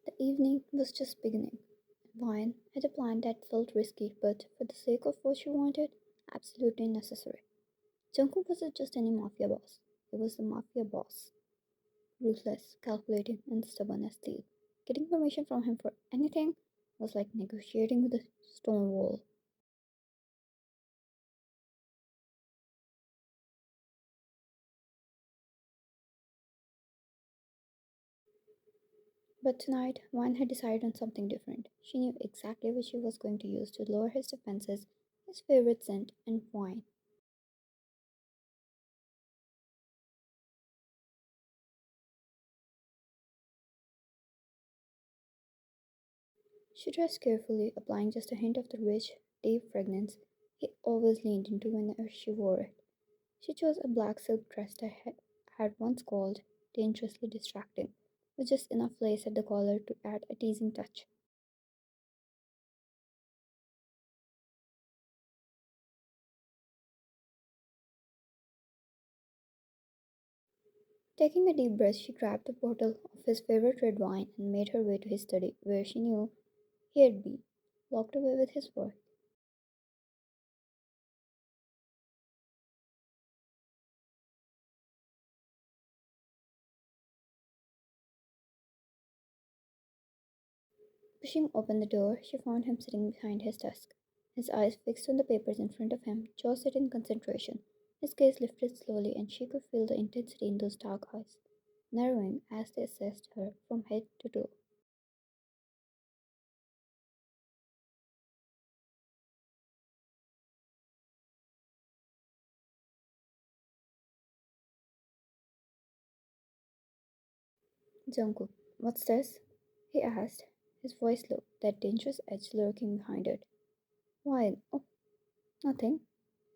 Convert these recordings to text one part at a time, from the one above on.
The evening was just beginning. Vine had a plan that felt risky, but for the sake of what she wanted, absolutely necessary. Jungkook wasn't just any mafia boss. He was the mafia boss. Ruthless, calculating, and stubborn as steel. Getting permission from him for anything was like negotiating with a stone wall. But tonight, Vine had decided on something different. She knew exactly what she was going to use to lower his defenses, his favorite scent, and wine. She dressed carefully, applying just a hint of the rich, deep fragrance he always leaned into whenever she wore it. She chose a black silk dress that had once called dangerously distracting, with just enough lace at the collar to add a teasing touch. Taking a deep breath, she grabbed a bottle of his favorite red wine and made her way to his study, where she knew he'd be, locked away with his work. Pushing open the door, she found him sitting behind his desk, his eyes fixed on the papers in front of him, jaw set in concentration. His gaze lifted slowly, and she could feel the intensity in those dark eyes, narrowing as they assessed her from head to toe. Jungkook, what's this? He asked, his voice low, that dangerous edge lurking behind it. Why? Oh, nothing,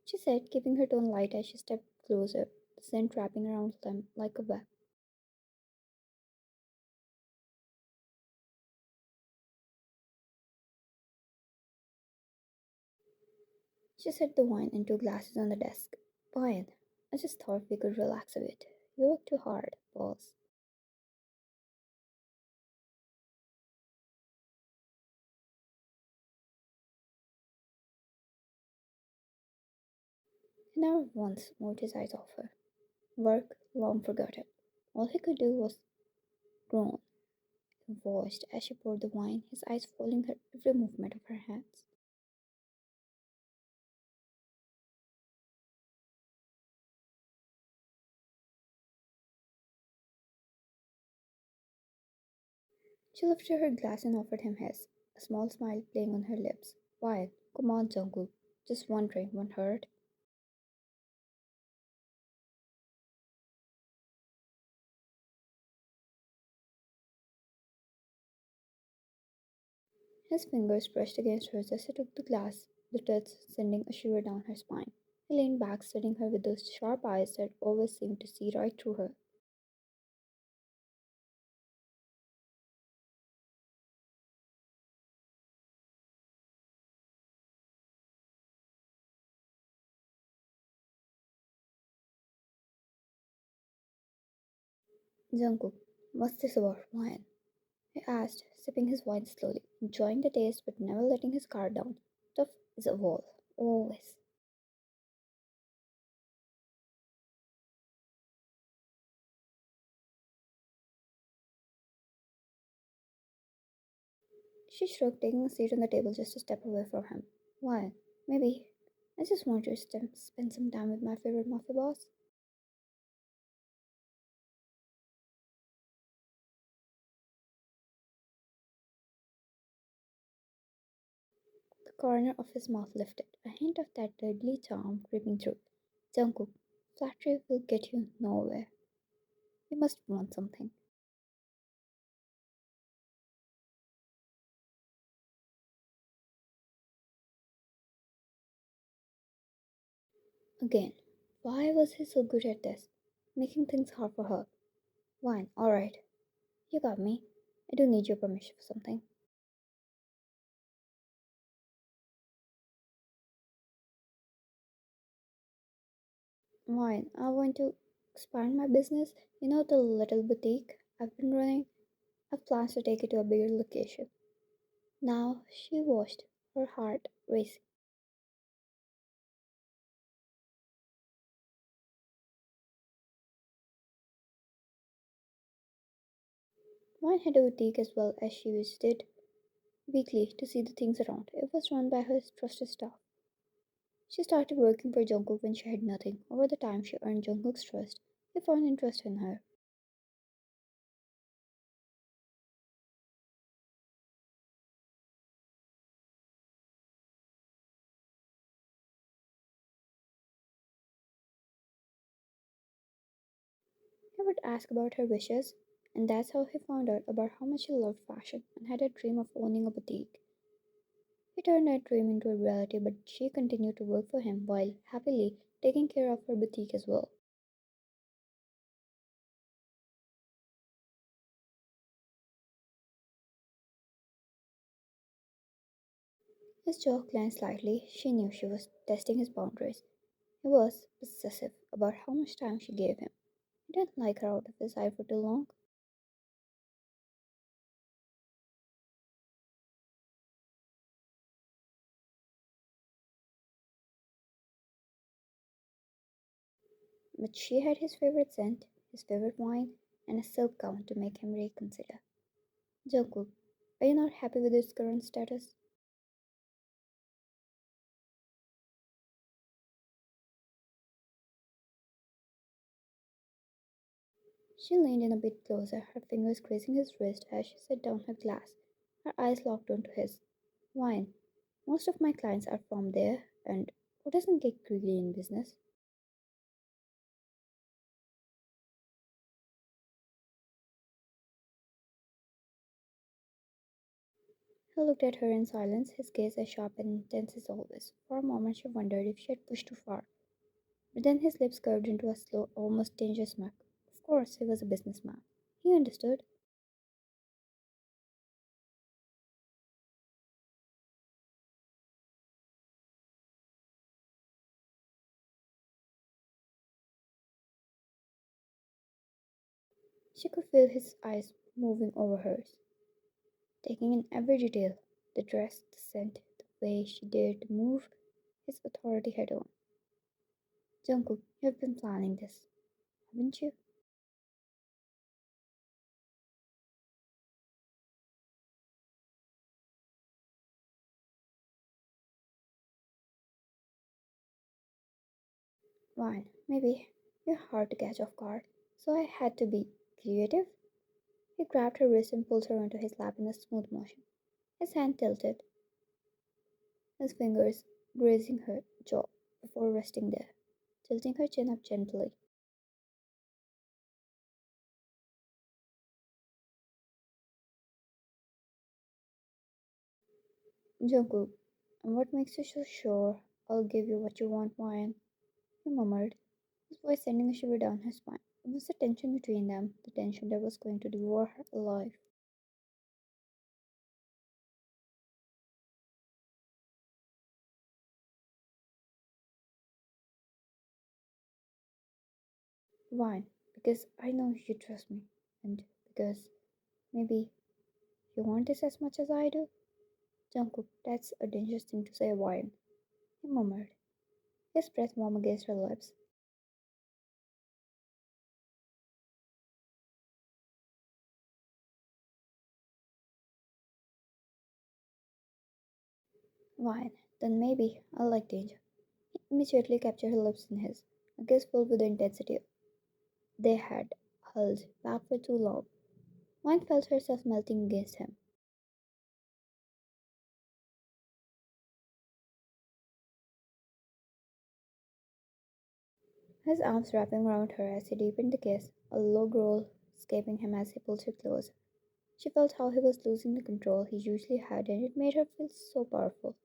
she said, keeping her tone light as she stepped closer, the scent wrapping around them like a web. She set the wine and two glasses on the desk. Fine. I just thought we could relax a bit. You work too hard, boss. He never once moved his eyes off her. Work long forgotten. All he could do was groan. He watched as she poured the wine, his eyes following her every movement of her hands. She lifted her glass and offered him his, a small smile playing on her lips. Why? Come on, Jungkook. Just one drink won't hurt. His fingers brushed against hers as he took the glass, the touch sending a shiver down her spine. He leaned back, studying her with those sharp eyes that always seemed to see right through her. Jungkook, what's this about wine? He asked, sipping his wine slowly, enjoying the taste but never letting his guard down. Tough is a wall, always. She shrugged, taking a seat on the table just a step away from him. Why? Maybe. I just want to spend some time with my favorite mafia boss. The corner of his mouth lifted, a hint of that deadly charm creeping through. Jungkook, flattery will get you nowhere. You must want something. Again, why was he so good at this? Making things hard for her. Fine, alright. You got me. I do need your permission for something. Fine, I want to expand my business. You know the little boutique I've been running? I've plans to take it to a bigger location. Now she watched, her heart racing. Mine had a boutique as well as she visited weekly to see the things around. It was run by her trusted staff. She started working for Jungkook when she had nothing. Over the time she earned Jungkook's trust, he found interest in her. He would ask about her wishes, and that's how he found out about how much she loved fashion and had a dream of owning a boutique. He turned that dream into a reality, but she continued to work for him while happily taking care of her boutique as well. His jaw clenched slightly. She knew she was testing his boundaries. He was possessive about how much time she gave him. He didn't like her out of his sight for too long. But she had his favorite scent, his favorite wine, and a silk gown to make him reconsider. Jungkook, are you not happy with his current status? She leaned in a bit closer, her fingers grazing his wrist as she set down her glass, her eyes locked onto his. Wine. Most of my clients are from there, and who doesn't get greedy in business? He looked at her in silence, his gaze as sharp and intense as always. For a moment she wondered if she had pushed too far. But then his lips curved into a slow, almost dangerous smirk. Of course, he was a businessman. He understood. She could feel his eyes moving over hers, taking in every detail, the dress, the scent, the way she dared to move his authority head on. Jungkook, you've been planning this, haven't you? Fine, maybe. You're hard to catch off guard, so I had to be creative. He grabbed her wrist and pulled her onto his lap in a smooth motion. His hand tilted, his fingers grazing her jaw before resting there, tilting her chin up gently. Jungkook, and what makes you so sure I'll give you what you want, Ryan? He murmured, his voice sending a shiver down her spine. It was the tension between them, the tension that was going to devour her alive. Ryan, because I know you trust me, and because maybe you want this as much as I do? Jungkook, that's a dangerous thing to say, Ryan. He murmured, his breath warm against her lips. Fine, then maybe I'll like danger. He immediately captured her lips in his, a gaze filled with the intensity they had held back for too long. Mine felt herself melting against him. His arms wrapping around her as he deepened the kiss, a low growl escaping him as he pulled her close. She felt how he was losing the control he usually had, and it made her feel so powerful.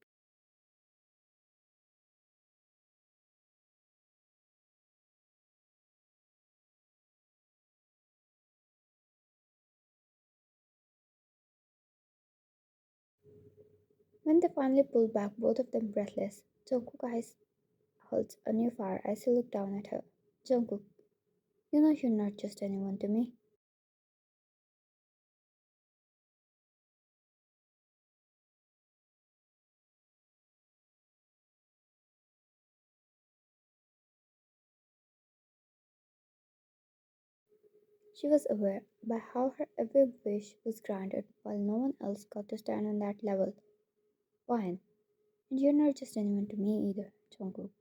When they finally pulled back, both of them breathless, Jungkook's eyes held a new fire as he looked down at her. Jungkook, you know you're not just anyone to me. She was aware by how her every wish was granted while no one else got to stand on that level. Fine. And you're not just anyone to me either, Jungkook.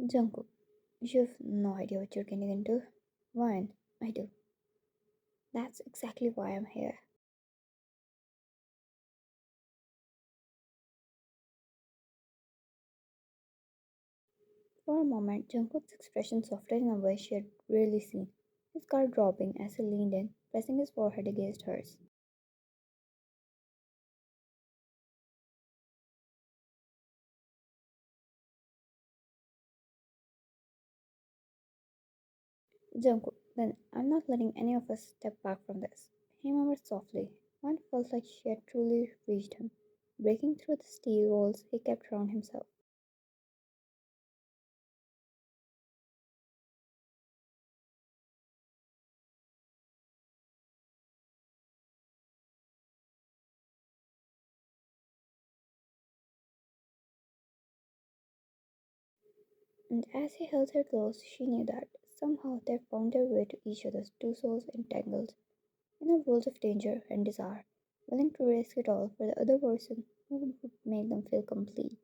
Jungkook, you've no idea what you're getting into. Fine, I do. That's exactly why I'm here. For a moment, Jungkook's expression softened in a way she had rarely seen, his guard dropping as he leaned in, pressing his forehead against hers. Jungkook, then I'm not letting any of us step back from this. He murmured softly. One felt like she had truly reached him, breaking through the steel walls he kept round himself. And as he held her close, she knew that somehow they found their way to each other's two souls entangled in a world of danger and desire, willing to risk it all for the other person who would make them feel complete.